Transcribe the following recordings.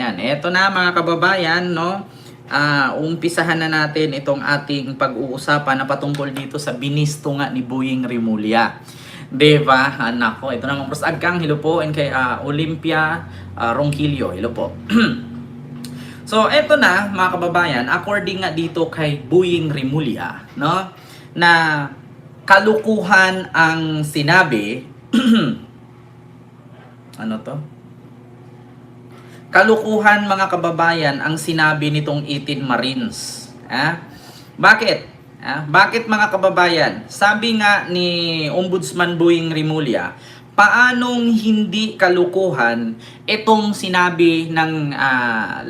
Ayan, eto na mga kababayan, no? Umpisahan na natin itong ating pag-uusapan na patungkol dito sa binisto nga ni Boying Rimulya. Diba? Nako, ito naman pros agkang hello po and kay Olympia Ronquillo, hello po. So, eto na mga kababayan, according nga dito kay Boying Rimulya, no? Na kalukuhan ang sinabi ano to? Kalukuhan mga kababayan ang sinabi nitong 18 Marines. Bakit? Bakit mga kababayan? Sabi nga ni Ombudsman Boying Rimulya, paanong hindi kalukuhan itong sinabi ng 18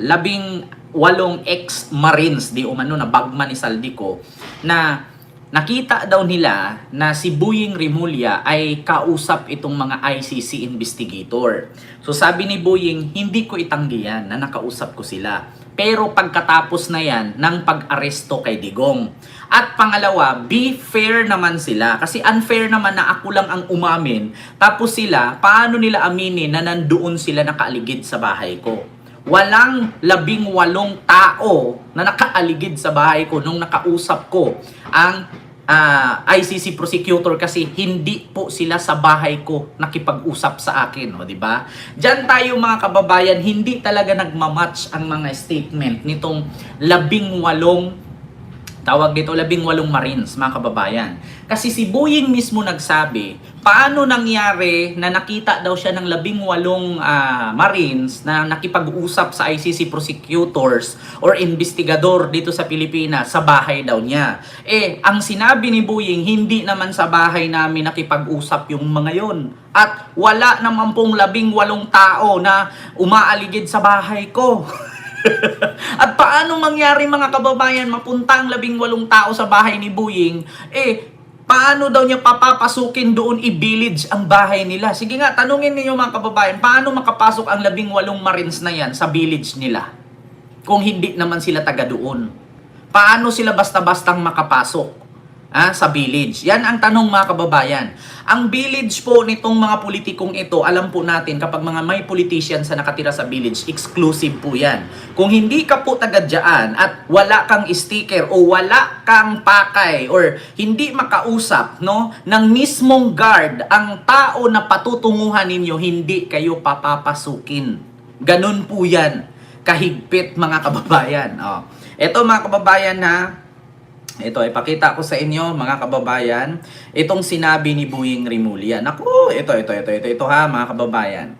ex-Marines di umano na bagman ni Saldico na nakita daw nila na si Boying Rimulya ay kausap itong mga ICC investigator. So sabi ni Boying, hindi ko itanggihan na nakausap ko sila. Pero pagkatapos na yan ng pag-aresto kay Digong. At pangalawa, be fair naman sila. Kasi unfair naman na ako lang ang umamin. Tapos sila, paano nila aminin na nandoon sila nakaaligid sa bahay ko? Walang 18 tao na nakaaligid sa bahay ko nung nakausap ko ang ICC prosecutor kasi hindi po sila sa bahay ko nakipag-usap sa akin, di ba? Diyan tayo mga kababayan, hindi talaga nagmamatch ang mga statement nitong 18 tawag dito 18 Marines, mga kababayan. Kasi si Boying mismo nagsabi, paano nangyari na nakita daw siya ng 18 Marines na nakipag-usap sa ICC prosecutors or investigador dito sa Pilipinas sa bahay daw niya. Ang sinabi ni Boying, hindi naman sa bahay namin nakipag-usap yung mga yon. At wala naman pong 18 tao na umaaligid sa bahay ko. At paano mangyari mga kababayan mapunta ang 18 tao sa bahay ni Boying? Paano daw niya papapasukin doon i-village ang bahay nila? Sige nga, tanungin niyo mga kababayan, paano makapasok ang 18 Marines na yan sa village nila? Kung hindi naman sila taga doon. Paano sila basta-bastang makapasok? Sa village. Yan ang tanong mga kababayan. Ang village po nitong mga politikong ito, alam po natin kapag mga may politicians na nakatira sa village, exclusive po yan. Kung hindi ka po taga dyan at wala kang sticker o wala kang pakay or hindi makausap ng mismong guard, ang tao na patutunguhan ninyo, hindi kayo papapasukin. Ganun po yan. Kahigpit mga kababayan. Ito mga kababayan ito, ipakita ko sa inyo mga kababayan, itong sinabi ni Boying Rimulya. Naku, ito mga kababayan.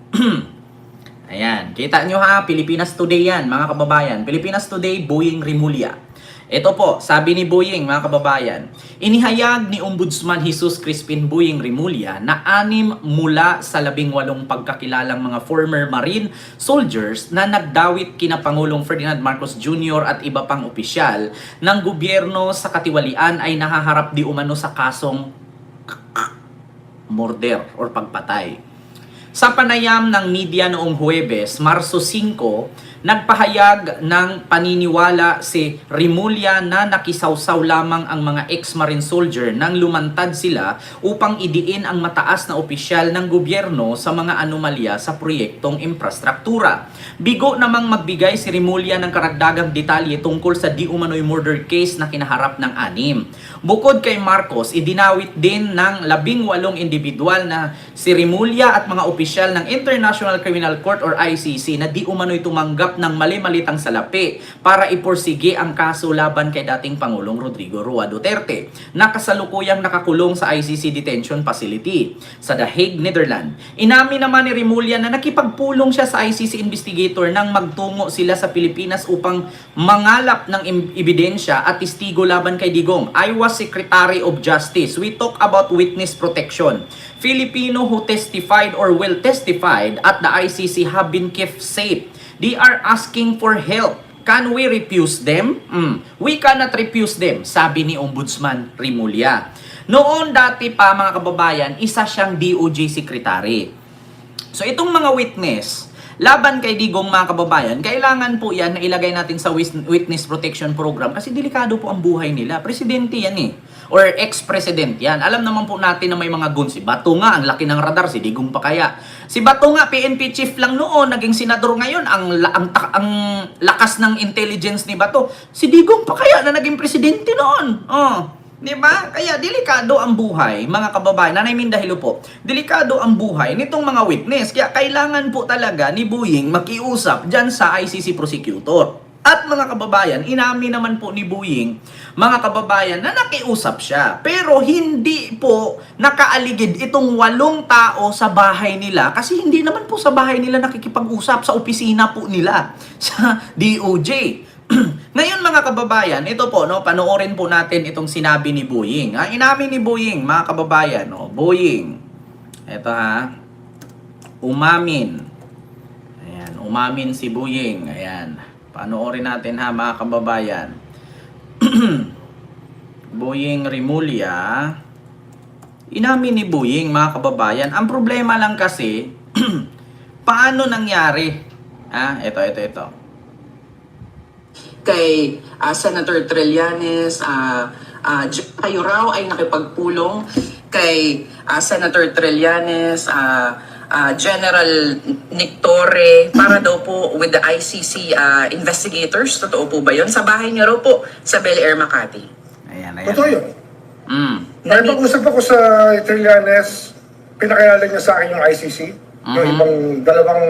Ayan, kita nyo Pilipinas Today yan mga kababayan. Pilipinas Today, Boying Rimulya. Ito po, sabi ni Boying mga kababayan, inihayag ni Ombudsman Jesus Crispin Boying Rimulya na 6 mula sa 18 pagkakilalang mga former Marine soldiers na nagdawit kina Pangulong Ferdinand Marcos Jr. at iba pang opisyal ng gobyerno sa katiwalian ay nahaharap di umano sa kasong murder or pagpatay. Sa panayam ng media noong Huwebes, Marso 5, nagpahayag ng paniniwala si Rimulya na nakisawsaw lamang ang mga ex-Marine soldier nang lumantad sila upang idiin ang mataas na opisyal ng gobyerno sa mga anomalya sa proyektong infrastruktura. Bigo namang magbigay si Rimulya ng karagdagang detalye tungkol sa di umano'y murder case na kinaharap ng 6. Bukod kay Marcos, idinawit din ng 18 individual na si Rimulya at mga opisyal ng International Criminal Court or ICC na di umano'y tumanggap ng mali-malitang salapi para iporsige ang kaso laban kay dating Pangulong Rodrigo Roa Duterte na kasalukuyang nakakulong sa ICC Detention Facility sa The Hague, Netherlands. Inamin naman ni Rimulya na nakipagpulong siya sa ICC investigator nang magtungo sila sa Pilipinas upang mangalap ng ebidensya at testigo laban kay Digong. I was Secretary of Justice. We talk about witness protection. Filipino who testified or will testify at the ICC have been kept safe. They are asking for help. Can we refuse them? We cannot refuse them, sabi ni Ombudsman Rimulya. Noon dati pa mga kababayan, isa siyang DOJ Secretary. So itong mga witness laban kay Digong mga kababayan, kailangan po yan na ilagay natin sa witness protection program kasi delikado po ang buhay nila. Presidente yan eh. Or ex-president yan. Alam naman po natin na may mga guns. Si Bato nga, ang laki ng radar. Si Digong pa kaya. Si Bato nga, PNP chief lang noon. Naging senador ngayon. Ang lakas ng intelligence ni Bato. Si Digong pa kaya na naging presidente noon. Di ba? Kaya delikado ang buhay, mga kababayan. Nanay Minda, hello po. Delikado ang buhay nitong mga witness. Kaya kailangan po talaga ni Buying makiusap dyan sa ICC prosecutor. At mga kababayan, inamin naman po ni Buying, mga kababayan, na nakiusap siya. Pero hindi po nakaaligid itong 8 tao sa bahay nila. Kasi hindi naman po sa bahay nila nakikipag-usap, sa opisina po nila, sa DOJ. Ngayon mga kababayan, ito po, no, panoorin po natin itong sinabi ni Buying. Inamin ni Buying, mga kababayan, no, Buying. Ito umamin. Ayan, umamin si Buying. Ayan, panoorin natin mga kababayan. Buying Rimulya. Inamin ni Buying, mga kababayan. Ang problema lang kasi, paano nangyari? Ito. Kay Senator Trillanes, kayo raw ay nakipagpulong kay Senator Trillanes, General Nick Torre, para daw po with the ICC investigators. Totoo po ba yun? Sa bahay niyo raw po sa Bel Air, Makati. Ayan. Totoo yun. Nani- Nag-usap ako sa Trillanes, pinakilala niya sa akin yung ICC, yung ibang dalawang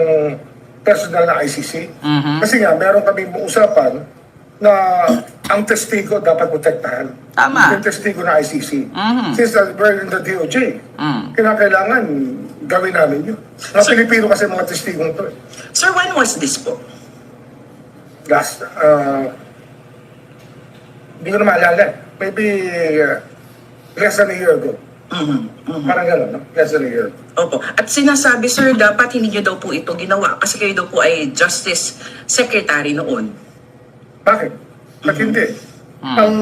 personal na ICC. Kasi nga, meron kaming usapan na ang testigo dapat protektahan. Tama. Yung testigo na ICC. Since we're in the DOJ, kinakailangan gawin namin yun. Mga Pilipino kasi mga testigong to. Sir, when was this po? Last, hindi ko na maalala. Maybe less than a year ago. Parang gano'n, no? Less than a year. Opo. At sinasabi, sir, dapat hindi niyo daw po ito ginawa kasi kayo daw po ay Justice Secretary noon. Bakit? Ba't hindi? Ang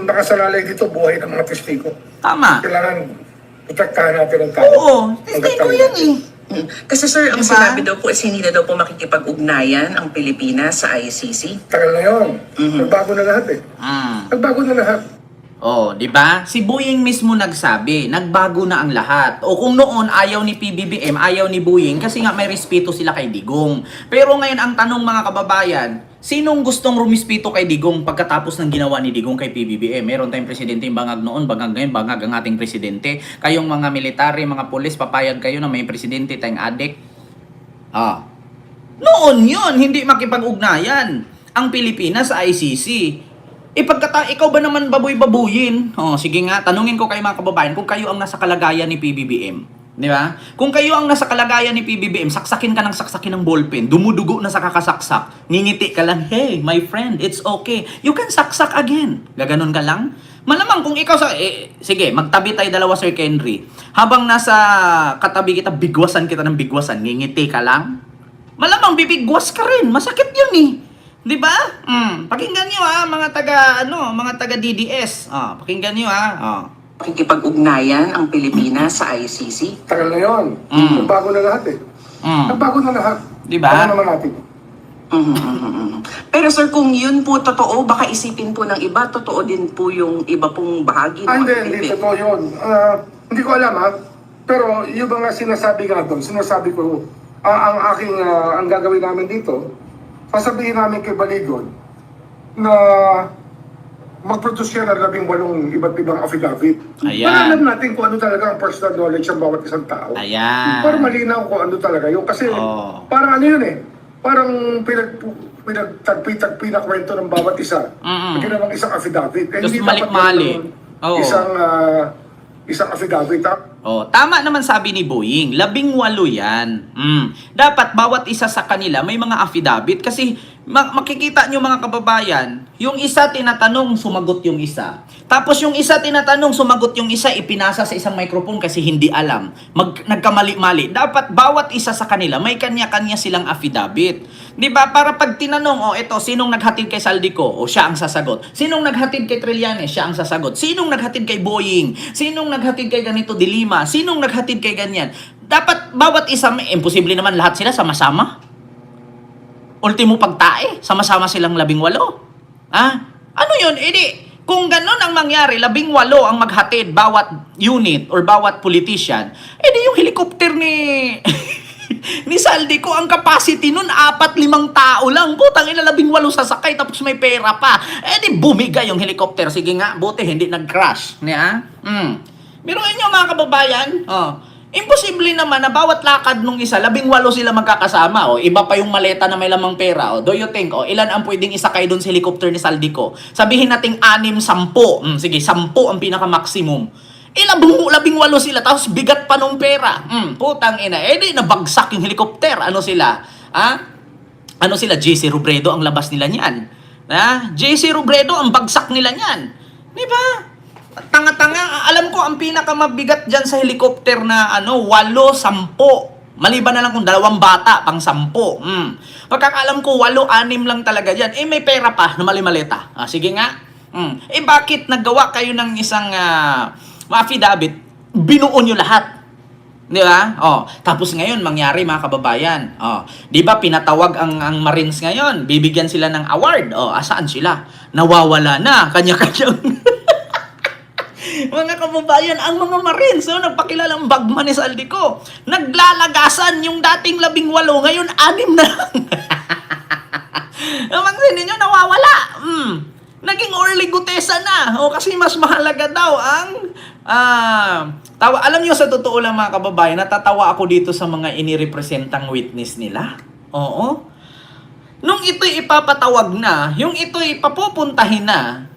nakasalalay dito, buhay ng mga testigo. Tama. Kailangan protektahan natin ang tao. Oo, testigo yan eh. Kasi sir, ang Diba? sinabi daw po is hindi na daw po makikipag-ugnayan ang Pilipinas sa ICC. Tagal na yun. Nagbago na lahat eh. Nagbago na lahat. Oh, 'di ba? Si Buying mismo nagsabi, nagbago na ang lahat. O kung noon ayaw ni PBBM, ayaw ni Buying kasi nga may respeto sila kay Digong. Pero ngayon ang tanong mga kababayan, sinong gustong rumispeto kay Digong pagkatapos ng ginawa ni Digong kay PBBM? Meron tayong presidente yung bangag noon, bangag ngayon, bangag ang ating presidente. Kayong mga military, mga pulis, papayag kayo na may presidente tayong adik? Noon yun, hindi makipag-ugnayan ang Pilipinas sa ICC. Ikaw ba naman baboy-babuyin? Sige nga, tanungin ko kayo mga kababayan, kung kayo ang nasa kalagayan ni PBBM, di ba? Kung kayo ang nasa kalagayan ni PBBM, saksakin ka ng saksakin ng ballpen, dumudugo na sa kakasaksak, ngingiti ka lang, hey, my friend, it's okay. You can saksak again. Gaganon ka lang? Malamang kung ikaw sige, magtabi tayo dalawa, Sir Henry. Habang nasa katabi kita, bigwasan kita ng bigwasan, ngingiti ka lang? Malamang bibigwas ka rin. Masakit yun eh. 'Di ba? Pakinggan niyo mga taga DDS. Pakinggan niyo Makikipag-ugnayan ang Pilipinas sa ICC. Tagal na yun. Nagbago na lahat eh. Nagbago na lahat. 'Di ba? Ano naman natin? Pero sir, kung yun po totoo, baka isipin po ng iba, totoo din po yung iba pong bahagi. Hindi totoo yun. Hindi ko alam pero yung mga sinasabi nga doon, sinasabi ko, ang gagawin namin dito, sasabihin namin kay Baligon na mag-produce siya ng 18 iba't ibang affidavit. Ayan. Para alam natin kung ano talaga ang personal knowledge ng bawat isang tao. Ayan. Para malinaw kung ano talaga yun. Kasi parang ano yun eh, parang pinagtagpi-tagpi na kwento ng bawat isa. Ginawang isang affidavit. Tapos malik-mali. Isang affidavit. Tama naman sabi ni Buying, 18 yan. Dapat bawat isa sa kanila may mga affidavit kasi makikita nyo mga kababayan, yung isa tinatanong, sumagot yung isa. Tapos yung isa tinatanong, sumagot yung isa, ipinasa sa isang microphone kasi hindi alam. Nagkamali-mali. Dapat bawat isa sa kanila, may kanya-kanya silang affidavit. Di ba? Para pag tinanong, ito, sinong naghatid kay Saldico? Siya ang sasagot. Sinong naghatid kay Trillanes? Siya ang sasagot. Sinong naghatid kay Buying? Sinong naghatid kay ganito de Lima? Sinong naghatid kay ganyan? Dapat bawat isa, imposible naman lahat sila sama-sama. ultimo pagtae, sama-sama silang 18. Ano yun? Kung ganun ang mangyari, 18 ang maghatid bawat unit or bawat politician, yung helicopter ni ni Saldico, ang capacity nun 4-5 tao lang. Putang ina, 18 sasakay tapos may pera pa. Bumigay yung helicopter. Sige nga, buti hindi nag-crash. Biruin nyo mga kababayan, imposible naman na bawat lakad nung isa, 18 sila magkakasama. Iba pa yung maleta na may lamang pera. Do you think, ilan ang pwedeng isakay doon sa helicopter ni Saldico? Sabihin nating 6, 10. Sige, 10 ang pinaka-maximum. 18 sila, tapos bigat pa nung pera. Putang ina. Nabagsak yung helicopter. Ano sila? Ano sila? JC Robredo ang labas nila niyan. JC Robredo ang bagsak nila niyan. Di ba? Tanga-tanga. Alam ko, ang pinakamabigat dyan sa helicopter na 8, 10. Maliban na lang kung 2 bata, pang 10. Pagkakaalam ko, 8, 6 lang talaga dyan. May pera pa na mali-maleta. Sige nga. Bakit naggawa kayo ng isang affidavit? Binuo nyo lahat. Di ba? Tapos ngayon, mangyari mga kababayan. Di ba pinatawag ang Marines ngayon? Bibigyan sila ng award. Asaan sila? Nawawala na. Kanya-kanyang mga kababayan, ang mga Marines, nagpakilalang bagman ni Saldico. Naglalagasan yung dating 18, ngayon 6 na lang. Namansin ninyo, nawawala. Naging Orly Gutesa na. Kasi mas mahalaga daw ang alam nyo, sa totoo lang mga kababayan, natatawa ako dito sa mga inirepresentang witness nila. Nung ito'y ipapatawag na, yung ito'y papupuntahin na,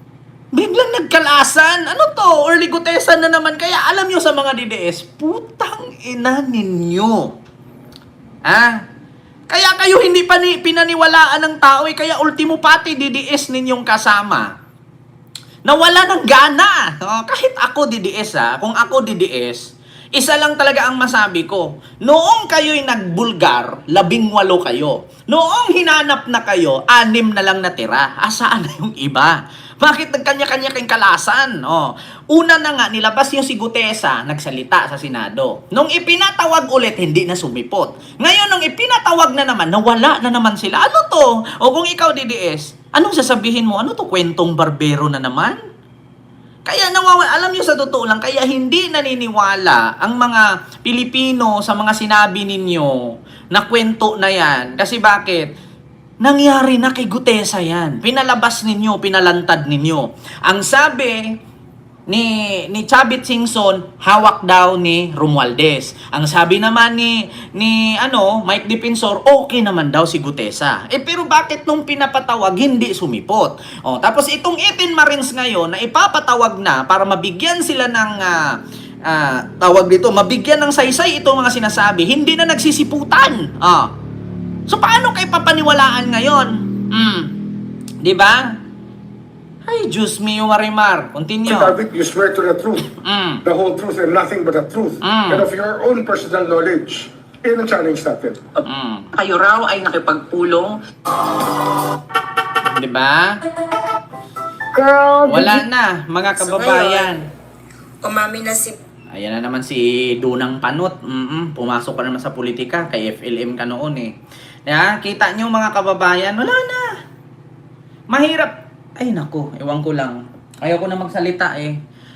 biglang nagkalasan. Ano to? Orly Gutesa na naman. Kaya alam nyo sa mga DDS, putang ina ninyo. Kaya kayo hindi pa pinaniwalaan ng tao. Kaya ultimo pati DDS ninyong kasama. Nawala ng gana. Kahit ako DDS kung ako DDS, isa lang talaga ang masabi ko. Noong kayo'y nagbulgar, 18 kayo. Noong hinanap na kayo, 6 na lang natira. Asaan na yung iba? Bakit nagkanya-kanya kayong kalasan? Una na nga, nilabas yung si Gutesa, nagsalita sa Senado. Nung ipinatawag ulit, hindi na sumipot. Ngayon, nung ipinatawag na naman, nawala na naman sila. Ano to? Kung ikaw, DDS, anong sasabihin mo? Ano to? Kwentong barbero na naman? Kaya alam nyo sa totoo lang, kaya hindi naniniwala ang mga Pilipino sa mga sinabi ninyo na kwento na yan. Kasi bakit? Nangyari na kay Gutesa yan. Pinalabas ninyo, pinalantad ninyo. Ang sabi ni Chavit Singson, hawak daw ni Romualdez. Ang sabi naman ni Mike Defensor, okay naman daw si Gutesa. Pero bakit nung pinapatawag, hindi sumipot? Tapos itong 18 Marines ngayon na ipapatawag na para mabigyan sila ng tawag dito, mabigyan ng saysay itong mga sinasabi, hindi na nagsisiputan. So, paano kayo papaniwalaan ngayon? Di ba? Ay, Diyos mio, Marimar. Continue. David, you swear to the truth. The whole truth and nothing but the truth. And of your own personal knowledge. Yun ang challenge natin. Kayo raw ay nakipagpulong. Di ba? Girl, Wala na, mga kababayan. umami na si... Ayan na naman si Dunang Panot. Pumasok ka naman sa politika. Kay FLM ka noon kita nyo mga kababayan, wala na. Mahirap. Ay nako, ewan ko lang. Ayaw ko na magsalita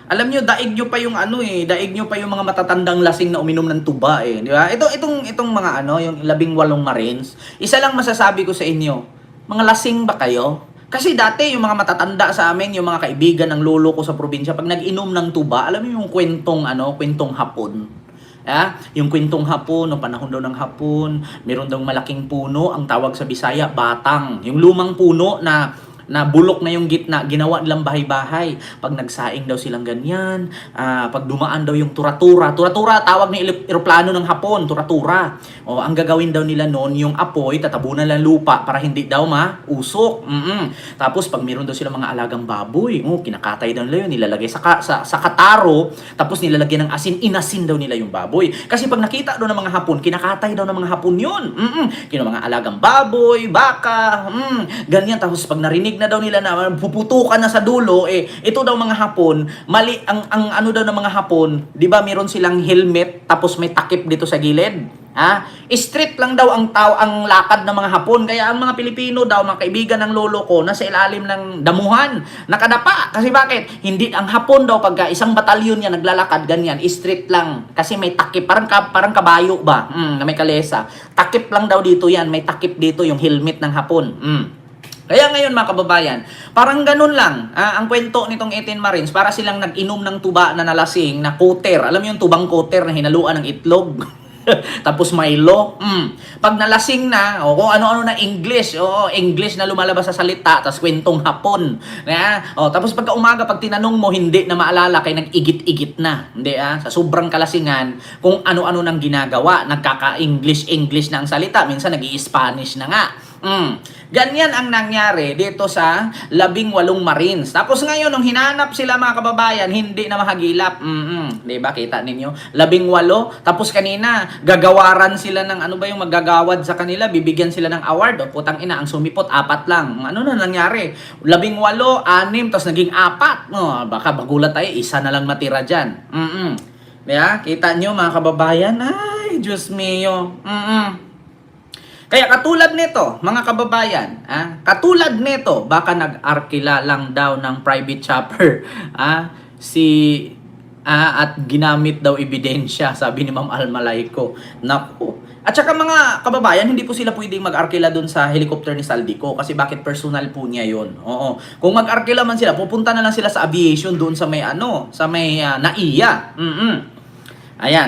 Alam nyo, daig nyo pa yung daig nyo pa yung mga matatandang lasing na uminom ng tuba Di ba? Itong mga yung 18 Marines, isa lang masasabi ko sa inyo, mga lasing ba kayo? Kasi dati, yung mga matatanda sa amin, yung mga kaibigan ng lolo ko sa probinsya, pag nag-inom ng tuba, alam mo yung kwentong hapon. Yung kwentong hapon, no, panahon daw ng hapon, meron daw malaking puno, ang tawag sa Bisaya, batang. Yung lumang puno na bulok na yung gitna, ginawa nilang bahay-bahay. Pag nagsaing daw silang ganyan, pag dumaan daw yung turatura tawag ng eroplano ng hapon, turatura. Ang gagawin daw nila noon, yung apoy, tatabunan lang lupa para hindi daw mausok. Tapos pag meron daw silang mga alagang baboy, kinakatay daw nila yun, nilalagay sa kataro, tapos nilalagyan ng asin, inasin daw nila yung baboy. Kasi pag nakita daw ng mga hapon, kinakatay daw ng mga hapon yun. Mga alagang baboy, baka, ganyan. Tapos pag narinig narinig na daw nila na puputukan na sa dulo, ito daw mga Hapon, mali, ang ano daw ng mga Hapon, di ba meron silang helmet, tapos may takip dito sa gilid? Street lang daw ang lakad ng mga Hapon. Kaya ang mga Pilipino daw, mga kaibigan ng lolo ko, nasa ilalim ng damuhan, nakadapa. Kasi bakit? Hindi, ang Hapon daw, pagka isang batalyon yan naglalakad, ganyan, street lang. Kasi may takip, parang kabayo ba? Na may kalesa. Takip lang daw dito yan, may takip dito yung helmet ng Hapon. Kaya ngayon mga kababayan, parang ganun lang. Ang kwento nitong 18 Marines, para silang nag-inom ng tuba na nalasing na koter. Alam mo yung tubang koter na hinaluan ng itlog? Tapos Milo. Pag nalasing na, kung ano-ano na English, English na lumalabas sa salita, tapos kwentong Hapon. Tapos pagka umaga, pag tinanong mo, hindi na maalala, kay nag-igit-igit na. Hindi, sa sobrang kalasingan, kung ano-ano nang ginagawa, nagkaka-English na ang salita, minsan nag-i-Spanish na nga. Ganyan ang nangyari dito sa 18 Marines. Tapos ngayon, nung hinanap sila mga kababayan, hindi na mahagilap. Diba? Kita ninyo? 18. Tapos kanina, gagawaran sila ng ano ba yung maggagawad sa kanila? Bibigyan sila ng award. Putang ina, ang sumipot, 4 lang. Ano na nangyari? 18, 6, tapos naging 4. Baka bagulat tayo, isa na lang matira dyan. Diba? Kita nyo mga kababayan? Ay, Diyos mio. Kaya katulad nito, mga kababayan, katulad nito, baka nag-arkila lang daw ng private chopper, at ginamit daw ebidensya, sabi ni Ma'am Almalayco. Naku. At saka mga kababayan, hindi po sila pwedeng mag-arkila dun sa helicopter ni Saldico kasi bakit personal po niya yun. Oo. Kung mag-arkila man sila, pupunta na lang sila sa aviation doon sa may NAIA. Ayan.